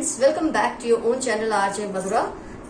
Friends, welcome back to your own channel RJ Madhura.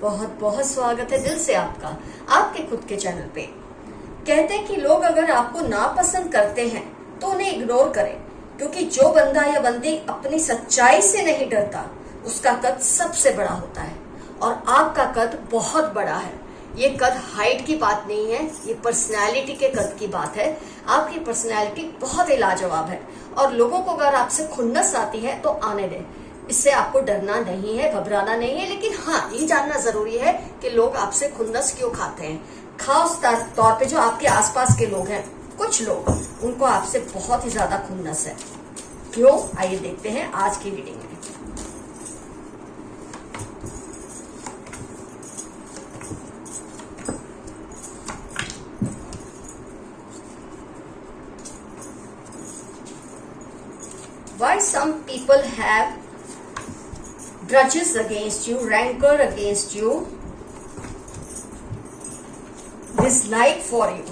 बहुत बहुत स्वागत है दिल से आपका आपके खुद के चैनल पे। कहते हैं कि लोग अगर आपको नापसंद करते हैं तो उन्हें इग्नोर करें, क्योंकि जो बंदा या बंदी अपनी सच्चाई से नहीं डरता उसका कद सबसे बड़ा होता है। और आपका कद बहुत बड़ा है। ये कद हाइट की बात नहीं है, ये पर्सनैलिटी के कद की बात है। आपकी पर्सनैलिटी बहुत ही लाजवाब है और लोगों को अगर आपसे खुन्नस आती है तो आने दें। इससे आपको डरना नहीं है, घबराना नहीं है, लेकिन हाँ ये जानना जरूरी है कि लोग आपसे खुन्नस क्यों खाते हैं। खास तौर पे जो आपके आसपास के लोग हैं, कुछ लोग उनको आपसे बहुत ही ज्यादा खुन्नस है। क्यों, आइए देखते हैं आज की रीडिंग में। Why some people have grudges against you, rancor against you, dislike for you.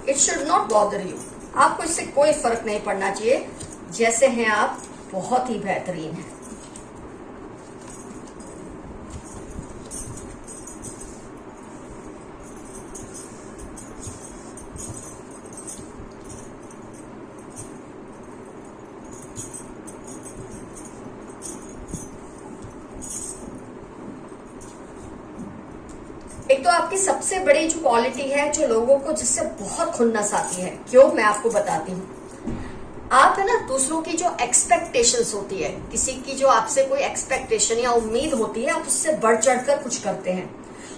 It should not bother you. आपको इससे कोई फर्क नहीं पड़ना चाहिए। जैसे हैं आप बहुत ही बेहतरीन हैं। एक तो आपकी सबसे बड़ी जो क्वालिटी है, जो लोगों को जिससे बहुत खुन्नस आती है, क्यों मैं आपको बताती हूँ। आप है ना, दूसरों की जो एक्सपेक्टेशंस होती है, किसी की जो आपसे कोई एक्सपेक्टेशन या उम्मीद होती है, आप उससे बढ़ चढ़कर कुछ करते हैं।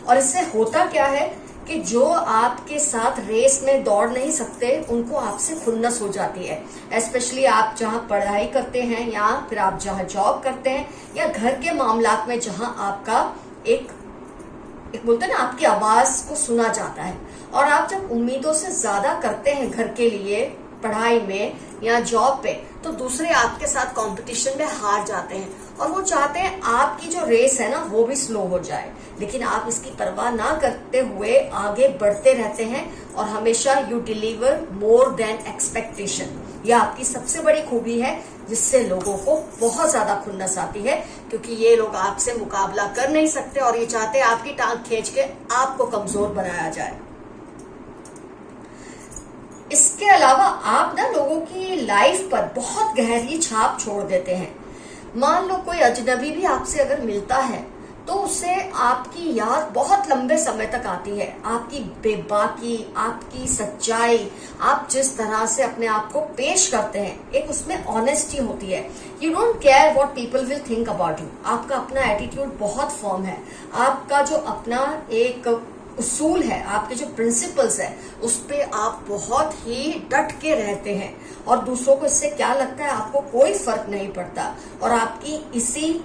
और इससे होता क्या है कि जो आपके साथ रेस में दौड़ नहीं सकते उनको आपसे खुन्नस हो जाती है। स्पेशली आप जहाँ पढ़ाई करते हैं या फिर आप जहाँ जॉब करते हैं या घर के मामलात में जहाँ आपका एक बोलते हैं ना, आपकी आवाज को सुना जाता है। और आप जब उम्मीदों से ज्यादा करते हैं घर के लिए, पढ़ाई में या जॉब पे, तो दूसरे आपके साथ कंपटीशन में हार जाते हैं और वो चाहते हैं आपकी जो रेस है ना वो भी स्लो हो जाए। लेकिन आप इसकी परवाह ना करते हुए आगे बढ़ते रहते हैं और हमेशा you deliver more than expectation. यह आपकी सबसे बड़ी खूबी है, जिससे लोगों को बहुत ज्यादा खुन्नस आती है, क्योंकि ये लोग आपसे मुकाबला कर नहीं सकते और ये चाहते हैं आपकी टांग खींच के आपको कमजोर बनाया जाए। इसके अलावा आप ना लोगों की लाइफ पर बहुत गहरी छाप छोड़ देते हैं। मान लो कोई अजनबी भी आपसे अगर मिलता है तो उससे आपकी याद बहुत लंबे समय तक आती है। आपकी बेबाकी, आपकी सच्चाई, आप जिस तरह से अपने आप को पेश करते हैं, एक उसमें ऑनेस्टी होती है। You don't care what people will think about you. आपका अपना एटीट्यूड बहुत फर्म है। आपका जो अपना एक उसूल है, आपके जो प्रिंसिपल्स है, उस पे आप बहुत ही डट के रहते हैं और दूसरों को इससे क्या लगता है आपको कोई फर्क नहीं पड़ता। और आपकी इसी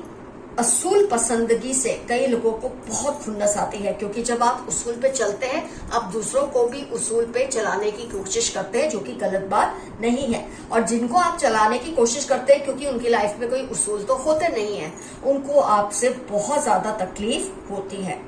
असूल पसंदगी से कई लोगों को बहुत खुन्नस आती है, क्योंकि जब आप उसूल पे चलते हैं आप दूसरों को भी उसूल पे चलाने की कोशिश करते हैं, जो कि गलत बात नहीं है। और जिनको आप चलाने की कोशिश करते हैं क्योंकि उनकी लाइफ में कोई उसूल तो होते नहीं है, उनको आपसे बहुत ज्यादा तकलीफ होती है।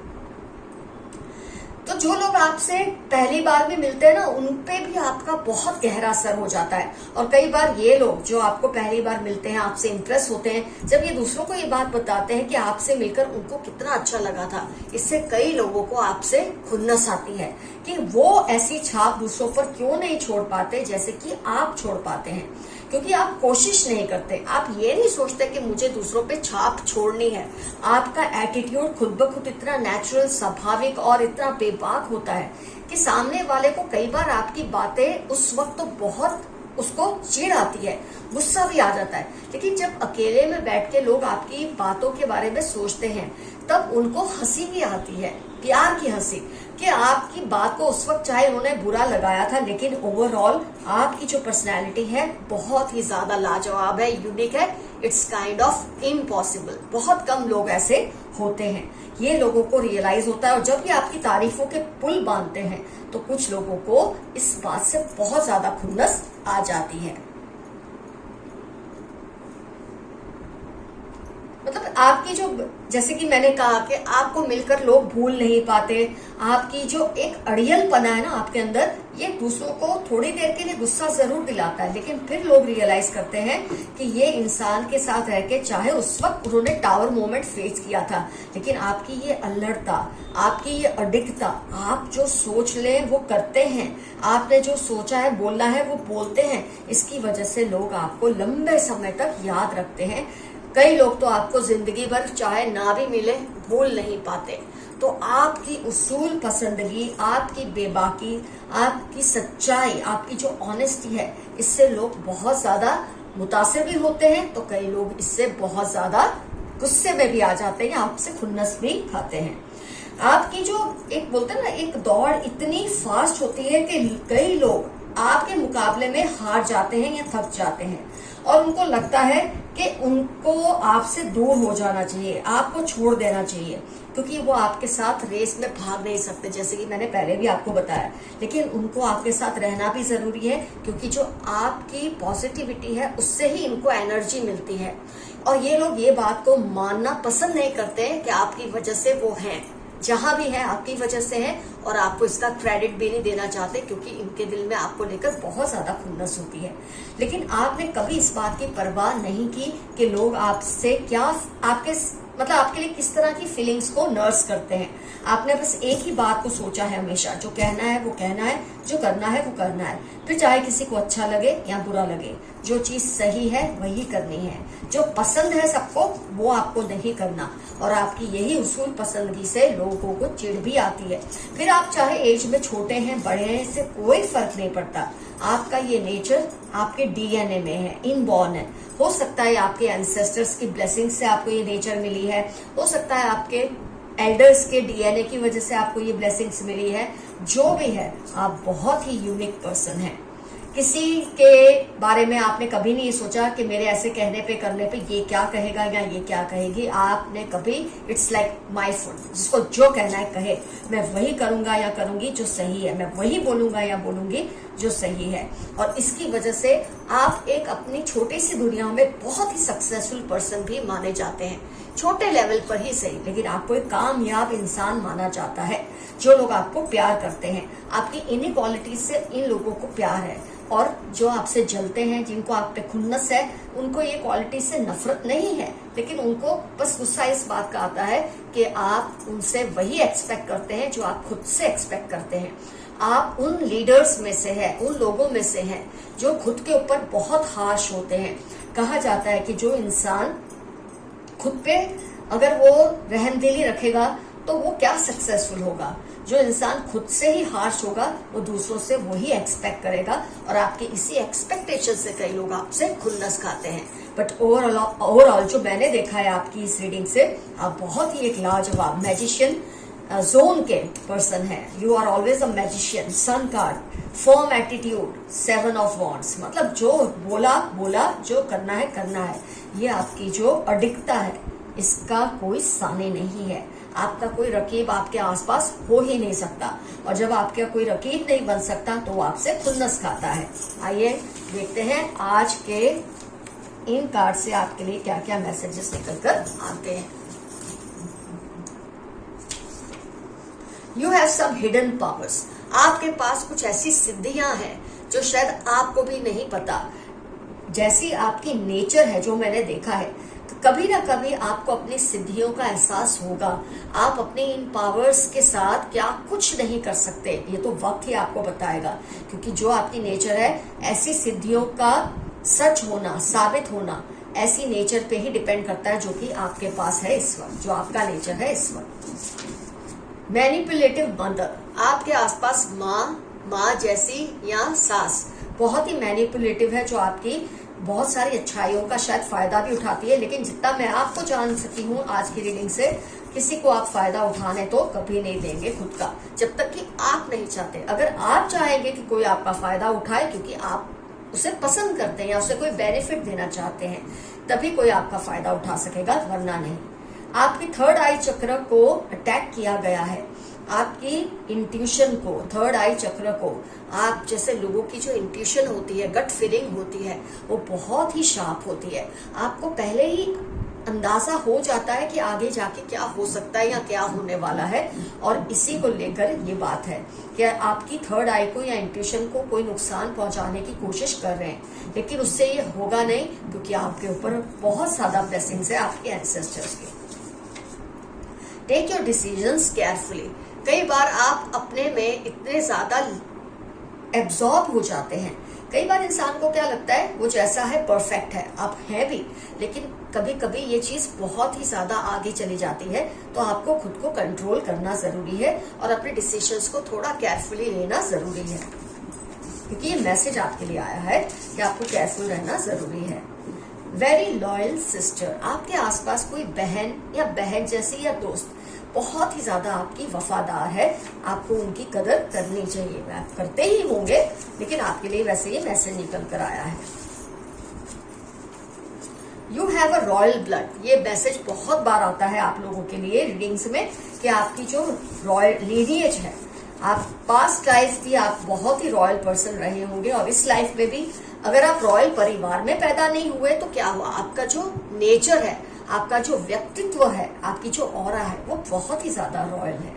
तो जो लोग आपसे पहली बार भी मिलते हैं ना, उनपे भी आपका बहुत गहरा असर हो जाता है। और कई बार ये लोग जो आपको पहली बार मिलते हैं, आपसे इंप्रेस होते हैं, जब ये दूसरों को ये बात बताते हैं कि आपसे मिलकर उनको कितना अच्छा लगा था, इससे कई लोगों को आपसे खुन्नस आती है कि वो ऐसी छाप दूसरों पर क्यों नहीं छोड़ पाते जैसे कि आप छोड़ पाते हैं। क्योंकि आप कोशिश नहीं करते, आप ये नहीं सोचते कि मुझे दूसरों पे छाप छोड़नी है। आपका एटीट्यूड खुद ब खुद इतना नेचुरल, स्वाभाविक और इतना बेबाक होता है कि सामने वाले को कई बार आपकी बातें उस वक्त तो बहुत उसको चिढ़ आती है, गुस्सा भी आ जाता है। लेकिन जब अकेले में बैठ के लोग आपकी बातों के बारे में सोचते हैं, तब उनको हंसी भी आती है, प्यार की हंसी, कि आपकी बात को उस वक्त चाहे उन्होंने बुरा लगाया था, लेकिन ओवरऑल आपकी जो पर्सनैलिटी है बहुत ही ज्यादा लाजवाब है, यूनिक है। It's kind of impossible. बहुत कम लोग ऐसे होते हैं, ये लोगों को रियलाइज होता है। और जब ये आपकी तारीफों के पुल बांधते हैं तो कुछ लोगों को इस बात से बहुत ज्यादा खुन्नस आ जाती है। मतलब आपकी जो, जैसे कि मैंने कहा कि आपको मिलकर लोग भूल नहीं पाते, आपकी जो एक अड़ियलपना है ना आपके अंदर, ये दूसरों को थोड़ी देर के लिए गुस्सा जरूर दिलाता है, लेकिन फिर लोग रियलाइज करते हैं कि ये इंसान के साथ रह के, चाहे उस वक्त उन्होंने टावर मोमेंट फेस किया था, लेकिन आपकी ये अल्लड़ता, आपकी ये अडिगता, आप जो सोच ले वो करते हैं, आपने जो सोचा है बोलना है वो बोलते हैं, इसकी वजह से लोग आपको लंबे समय तक याद रखते हैं। कई लोग तो आपको जिंदगी भर चाहे ना भी मिले भूल नहीं पाते। तो आपकी उसूल पसंदगी, आपकी बेबाकी, आपकी सच्चाई, आपकी जो ऑनेस्टी है, इससे लोग बहुत ज्यादा मुतासिर भी होते हैं, तो कई लोग इससे बहुत ज्यादा गुस्से में भी आ जाते हैं, आपसे खुन्नस भी खाते हैं। आपकी जो एक बोलते हैं ना, एक दौड़ इतनी फास्ट होती है कि कई लोग आपके मुकाबले में हार जाते हैं या थक जाते हैं, और उनको लगता है कि उनको आपसे दूर हो जाना चाहिए, आपको छोड़ देना चाहिए, क्योंकि वो आपके साथ रेस में भाग नहीं सकते, जैसे कि मैंने पहले भी आपको बताया। लेकिन उनको आपके साथ रहना भी जरूरी है, क्योंकि जो आपकी पॉजिटिविटी है उससे ही इनको एनर्जी मिलती है। और ये लोग ये बात को मानना पसंद नहीं करते कि आपकी वजह से वो हैं, जहां भी है आपकी वजह से है, और आपको इसका क्रेडिट भी नहीं देना चाहते, क्योंकि इनके दिल में आपको लेकर बहुत ज्यादा खुन्नस होती है। लेकिन आपने कभी इस बात की परवाह नहीं की कि लोग आपसे क्या, आपके मतलब आपके लिए किस तरह की फीलिंग्स को नर्स करते हैं। आपने बस एक ही बात को सोचा है हमेशा, जो कहना है वो कहना है, जो करना है वो करना है, फिर चाहे किसी को अच्छा लगे या बुरा लगे, जो चीज सही है वही करनी है, जो पसंद है सबको वो आपको नहीं करना। और आपकी यही उसूल पसंदगी से लोगों को चिढ़ भी आती है। फिर आप चाहे एज में छोटे हैं बड़े हैं, इससे कोई फर्क नहीं पड़ता। आपका ये नेचर आपके डीएनए में है, इनबॉर्न है। हो सकता है आपके एंसेस्टर्स की ब्लेसिंग से आपको ये नेचर मिली है, हो सकता है आपके एल्डर्स के डीएनए की वजह से आपको ये ब्लेसिंग्स मिली है। जो भी है, आप बहुत ही यूनिक पर्सन हैं। किसी के बारे में आपने कभी नहीं सोचा कि मेरे ऐसे कहने पे करने पे ये क्या कहेगा या ये क्या कहेगी। आपने कभी, इट्स लाइक माई फूड, जिसको जो कहना है कहे, मैं वही करूंगा या करूंगी जो सही है, मैं वही बोलूंगा या बोलूंगी जो सही है। और इसकी वजह से आप एक अपनी छोटी सी दुनिया में बहुत ही सक्सेसफुल पर्सन भी माने जाते हैं, छोटे लेवल पर ही सही, लेकिन आपको एक कामयाब इंसान माना जाता है। जो लोग आपको प्यार करते हैं, आपकी इन्हीं क्वालिटी से इन लोगों को प्यार है। और जो आपसे जलते हैं, जिनको आप पे खुन्नस है, उनको ये क्वालिटी से नफरत नहीं है, लेकिन उनको बस गुस्सा इस बात का आता है कि आप उनसे वही एक्सपेक्ट करते हैं जो आप खुद से एक्सपेक्ट करते हैं। आप उन लीडर्स में से हैं, उन लोगों में से हैं जो खुद के ऊपर बहुत हार्श होते हैं। कहा जाता है कि जो इंसान खुद पे अगर वो रहमदिली रखेगा तो वो क्या सक्सेसफुल होगा। जो इंसान खुद से ही हार्श होगा वो दूसरों से वही एक्सपेक्ट करेगा, और आपके इसी एक्सपेक्टेशन से कई लोग आपसे खुन्नस खाते हैं। बट ओवरऑल जो मैंने देखा है आपकी इस रीडिंग से, आप बहुत ही एक लाजवाब मैजिशियन जोन के पर्सन है। You are always a magician. Sun card, firm attitude, 7 of wands, मतलब जो बोला बोला, जो करना है करना है। ये आपकी जो अडिगता है, इसका कोई साने नहीं है। आपका कोई रकीब आपके आसपास हो ही नहीं सकता, और जब आपका कोई रकीब नहीं बन सकता तो वो आपसे खुन्नस खाता है। आइए देखते हैं आज के इन कार्ड से आपके लिए क्या क्या मैसेजेस निकल कर आते हैं। You have some hidden powers. आपके पास कुछ ऐसी सिद्धियां हैं जो शायद आपको भी नहीं पता। जैसी आपकी नेचर है, जो मैंने देखा है, तो कभी ना कभी आपको अपनी सिद्धियों का एहसास होगा। आप अपने इन पावर्स के साथ क्या कुछ नहीं कर सकते, ये तो वक्त ही आपको बताएगा। क्योंकि जो आपकी नेचर है, ऐसी सिद्धियों का सच होना, साबित होना, ऐसी नेचर पे ही डिपेंड करता है जो कि आपके पास है इस वक्त, जो आपका नेचर है इस वक्त। मैनिपुलेटिव मदर, आपके आसपास माँ जैसी या सास बहुत ही मैनिपुलेटिव है, जो आपकी बहुत सारी अच्छाइयों का शायद फायदा भी उठाती है। लेकिन जितना मैं आपको जान सकी हूँ आज की रीडिंग से, किसी को आप फायदा उठाने तो कभी नहीं देंगे खुद का, जब तक कि आप नहीं चाहते। अगर आप चाहेंगे कि कोई आपका फायदा उठाए क्योंकि आप उसे पसंद करते हैं या उसे कोई बेनिफिट देना चाहते हैं, तभी कोई आपका फायदा उठा सकेगा, वरना नहीं। आपकी थर्ड आई चक्र को अटैक किया गया है। आपकी इंट्यूशन को, थर्ड आई चक्र को, आप जैसे लोगों की जो इंट्यूशन होती है, गट फीलिंग होती है, वो बहुत ही शार्प होती है। आपको पहले ही अंदाजा हो जाता है कि आगे जाके क्या हो सकता है या क्या होने वाला है, और इसी को लेकर ये बात है कि आपकी थर्ड आई को या इंट्यूशन को कोई नुकसान पहुंचाने की कोशिश कर रहे हैं, लेकिन उससे ये होगा नहीं, क्योंकि आपके ऊपर बहुत ज्यादा ब्लेसिंग्स है आपके एंसेस्टर्स के। Take your decisions carefully. कई बार आप अपने में इतने ज्यादा एब्जॉर्ब हो जाते हैं, कई बार इंसान को क्या लगता है वो जैसा है परफेक्ट है, आप हैं भी, लेकिन कभी कभी ये चीज बहुत ही ज्यादा आगे चली जाती है, तो आपको खुद को कंट्रोल करना जरूरी है और अपने डिसीजंस को थोड़ा केयरफुली लेना जरूरी है, क्योंकि ये मैसेज आपके लिए आया है कि आपको केयरफुल रहना जरूरी है। वेरी लॉयल सिस्टर, आपके आसपास कोई बहन या बहन जैसी या दोस्त बहुत ही ज्यादा आपकी वफादार है, आपको उनकी कदर करनी चाहिए। आप करते ही होंगे, लेकिन आपके लिए वैसे ये मैसेज निकल कर आया है। You have a royal blood, ये मैसेज बहुत बार आता है आप लोगों के लिए रीडिंग्स में कि आपकी जो रॉयल लीनिएज है, आप पास्ट लाइफ भी आप बहुत ही रॉयल पर्सन रहे होंगे, और इस लाइफ में भी अगर आप रॉयल परिवार में पैदा नहीं हुए तो क्या हुआ, आपका जो नेचर है, आपका जो व्यक्तित्व है, आपकी जो ऑरा है, वो बहुत ही ज्यादा रॉयल है।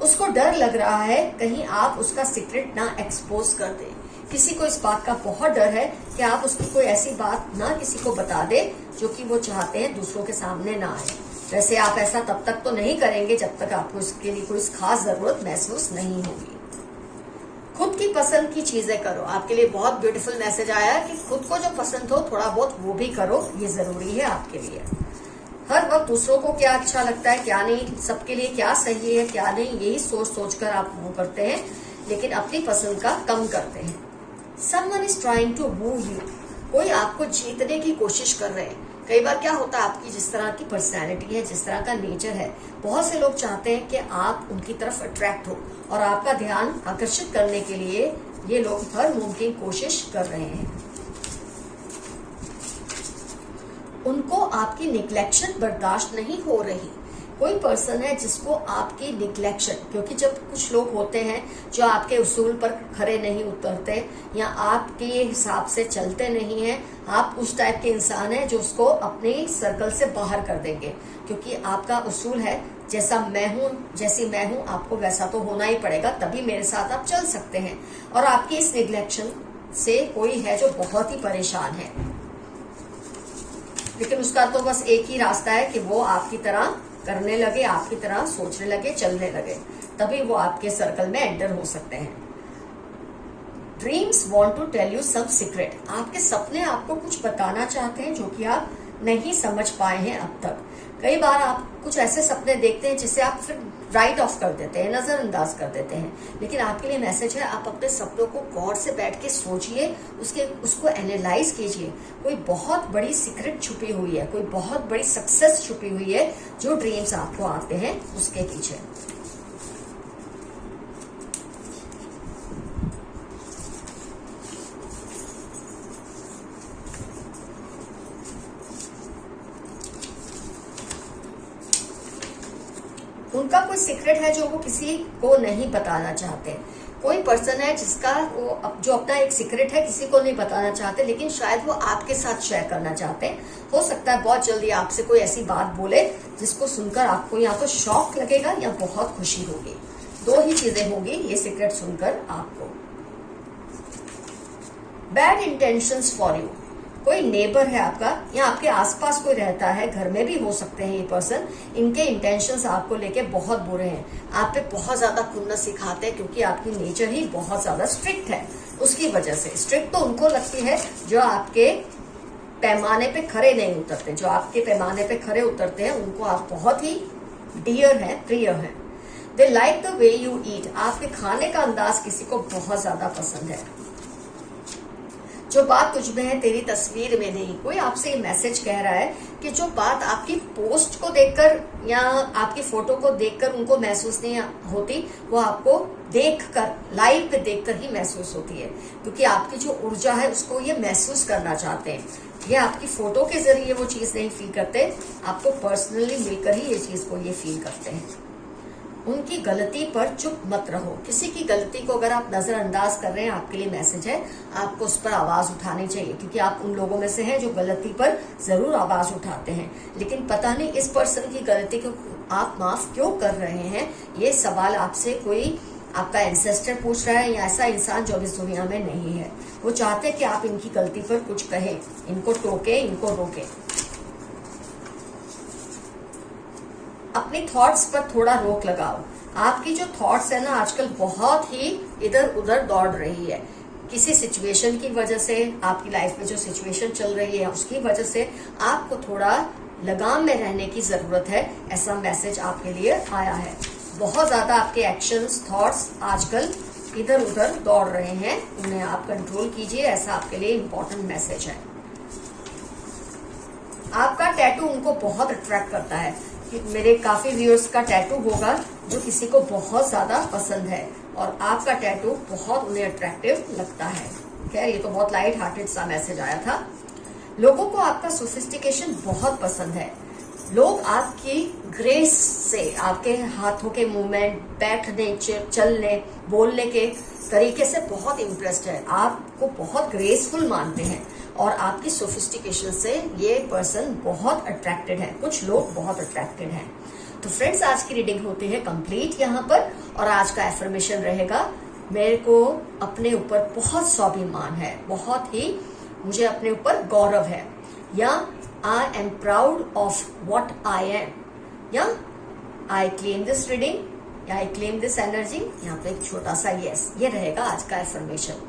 उसको डर लग रहा है कहीं आप उसका सीक्रेट ना एक्सपोज कर दें। किसी को इस बात का बहुत डर है कि आप उसकी कोई ऐसी बात ना किसी को बता दे जो कि वो चाहते हैं दूसरों के सामने ना आए। वैसे आप ऐसा तब तक तो नहीं करेंगे जब तक आपको इसके लिए कोई खास जरूरत महसूस नहीं होगी। खुद की पसंद की चीजें करो, आपके लिए बहुत ब्यूटीफुल मैसेज आया है कि खुद को जो पसंद हो थोड़ा बहुत वो भी करो, ये जरूरी है आपके लिए। हर वक्त दूसरों को क्या अच्छा लगता है क्या नहीं, सबके लिए क्या सही है क्या नहीं, यही सोच सोचकर आप वो करते हैं, लेकिन अपनी पसंद का कम करते हैं। Someone is trying to move you, कोई आपको जीतने की कोशिश कर रहे हैं। कई बार क्या होता है, आपकी जिस तरह की पर्सनैलिटी है, जिस तरह का नेचर है, बहुत से लोग चाहते हैं कि आप उनकी तरफ अट्रैक्ट हो, और आपका ध्यान आकर्षित करने के लिए ये लोग हर मुमकिन कोशिश कर रहे हैं। उनको आपकी निग्लेक्शन बर्दाश्त नहीं हो रही। कोई पर्सन है जिसको आपकी निग्लेक्शन, क्योंकि जब कुछ लोग होते हैं जो आपके उसूल पर खरे नहीं उतरते या आपके हिसाब से चलते नहीं हैं, आप उस टाइप के इंसान हैं जो उसको अपने सर्कल से बाहर कर देंगे, क्योंकि आपका उसूल है जैसा मैं हूं, जैसी मैं हूं आपको वैसा तो होना ही पड़ेगा, तभी मेरे साथ आप चल सकते हैं। और आपकी इस निग्लेक्शन से कोई है जो बहुत ही परेशान है, लेकिन उसका तो बस एक ही रास्ता है कि वो आपकी तरह करने लगे, आपकी तरह सोचने लगे, चलने लगे, तभी वो आपके सर्कल में एंटर हो सकते हैं। Dreams want to tell you some secret, आपके सपने आपको कुछ बताना चाहते हैं जो कि आप नहीं समझ पाए हैं अब तक। कई बार आप कुछ ऐसे सपने देखते हैं जिसे आप फिर राइट ऑफ कर देते हैं, नजरअंदाज कर देते हैं, लेकिन आपके लिए मैसेज है आप अपने सपनों को गौर से बैठ के सोचिए, उसको एनालाइज कीजिए। कोई बहुत बड़ी सीक्रेट छुपी हुई है, कोई बहुत बड़ी सक्सेस छुपी हुई है जो ड्रीम्स आपको आते हैं उसके पीछे। उनका कोई सीक्रेट है जो वो किसी को नहीं बताना चाहते। कोई पर्सन है जिसका वो जो अपना एक सीक्रेट है किसी को नहीं बताना चाहते, लेकिन शायद वो आपके साथ शेयर करना चाहते हैं। हो सकता है बहुत जल्दी आपसे कोई ऐसी बात बोले जिसको सुनकर आपको या तो शॉक लगेगा या बहुत खुशी होगी। दो ही चीजें होगी ये सीक्रेट सुनकर आपको। बैड इंटेंशंस फॉर यू, कोई नेबर है आपका या आपके आसपास कोई रहता है, घर में भी हो सकते हैं ये पर्सन, इनके इंटेंशंस आपको लेके बहुत बुरे हैं, आप पे बहुत ज्यादा खुन्नस सिखाते हैं, क्योंकि आपकी नेचर ही बहुत ज्यादा स्ट्रिक्ट है। उसकी वजह से स्ट्रिक्ट तो उनको लगती है जो आपके पैमाने पे खरे नहीं उतरते, जो आपके पैमाने पे खरे उतरते हैं उनको आप बहुत ही डियर है, प्रिय है। They like the way you eat, आपके खाने का अंदाज किसी को बहुत ज्यादा पसंद है। जो बात तुझ में है तेरी तस्वीर में नहीं, कोई आपसे मैसेज कह रहा है कि जो बात आपकी पोस्ट को देखकर या आपकी फोटो को देखकर उनको महसूस नहीं होती, वो आपको देखकर, लाइव पे देखकर ही महसूस होती है, क्योंकि आपकी जो ऊर्जा है उसको ये महसूस करना चाहते हैं। ये आपकी फोटो के जरिए वो चीज नहीं फील करते, आपको पर्सनली मिलकर ही ये चीज को ये फील करते हैं। उनकी गलती पर चुप मत रहो। किसी की गलती को अगर आप नजरअंदाज कर रहे हैं, आपके लिए मैसेज है, आपको उस पर आवाज उठानी चाहिए, क्योंकि आप उन लोगों में से हैं जो गलती पर जरूर आवाज उठाते हैं, लेकिन पता नहीं इस पर्सन की गलती को आप माफ क्यों कर रहे हैं। ये सवाल आपसे कोई आपका एंसेस्टर पूछ रहा है, या ऐसा इंसान जो इस दुनिया में नहीं है। वो चाहते हैं कि आप इनकी गलती पर कुछ कहें, इनको टोके, इनको रोके। अपनी थॉट्स पर थोड़ा रोक लगाओ। आपकी जो थॉट्स है ना, आजकल बहुत ही इधर उधर दौड़ रही है। किसी सिचुएशन की वजह से, आपकी लाइफ में जो सिचुएशन चल रही है उसकी वजह से आपको थोड़ा लगाम में रहने की जरूरत है। ऐसा मैसेज आपके लिए आया है। बहुत ज्यादा आपके एक्शंस, थॉट्स आजकल इधर उधर दौड़ रहे हैं, उन्हें आप कंट्रोल कीजिए। ऐसा आपके लिए इम्पोर्टेंट मैसेज है। आपका टैटू उनको बहुत अट्रैक्ट करता है। मेरे काफी व्यूअर्स का टैटू होगा जो किसी को बहुत ज्यादा पसंद है, और आपका टैटू बहुत उन्हें अट्रैक्टिव लगता है। खैर, ये तो बहुत लाइट हार्टेड सा मैसेज आया था। लोगों को आपका सोफिस्टिकेशन बहुत पसंद है। लोग आपकी ग्रेस से, आपके हाथों के मूवमेंट, बैठने, चलने, बोलने के तरीके से बहुत इम्प्रेस्ड है। आपको बहुत ग्रेसफुल मानते हैं, और आपकी सोफिस्टिकेशन से ये पर्सन बहुत अट्रैक्टेड है। कुछ लोग बहुत अट्रैक्टेड हैं। तो फ्रेंड्स, आज की रीडिंग होती है कंप्लीट यहाँ पर, और आज का एफर्मेशन रहेगा, मेरे को अपने ऊपर बहुत स्वाभिमान है, बहुत ही मुझे अपने ऊपर गौरव है, या I am proud of what I am, या आई क्लेम दिस रीडिंग, या आई क्लेम दिस एनर्जी। यहाँ पे एक छोटा सा यस, ये रहेगा आज का एफर्मेशन।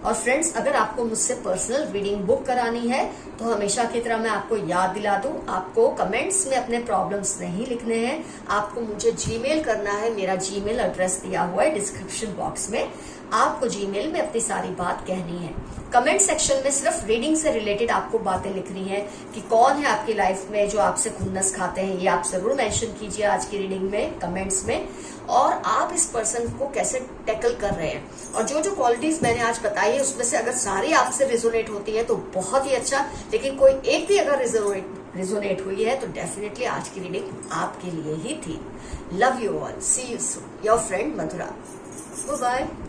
और फ्रेंड्स, अगर आपको मुझसे पर्सनल रीडिंग बुक करानी है तो हमेशा की तरह मैं आपको याद दिला दूं, आपको कमेंट्स में अपने प्रॉब्लम्स नहीं लिखने हैं, आपको मुझे जीमेल करना है। मेरा जीमेल एड्रेस दिया हुआ है डिस्क्रिप्शन बॉक्स में। आपको जीमेल में अपनी सारी बात कहनी है। कमेंट सेक्शन में सिर्फ रीडिंग से रिलेटेड आपको बातें लिखनी है कि कौन है आपकी लाइफ में जो आपसे खुन्नस खाते हैं, ये आप जरूर मेंशन कीजिए आज की रीडिंग में, कमेंट्स में। और आप इस पर्सन को कैसे टैकल कर रहे हैं, और जो जो क्वालिटीज मैंने आज बताई है उसमें से अगर सारी आपसे रिजोनेट होती है तो बहुत ही अच्छा, लेकिन कोई एक भी अगर रिजोनेट हुई है तो डेफिनेटली आज की रीडिंग आपके लिए ही थी। Love you all, see you soon, your friend Madhura. Bye bye.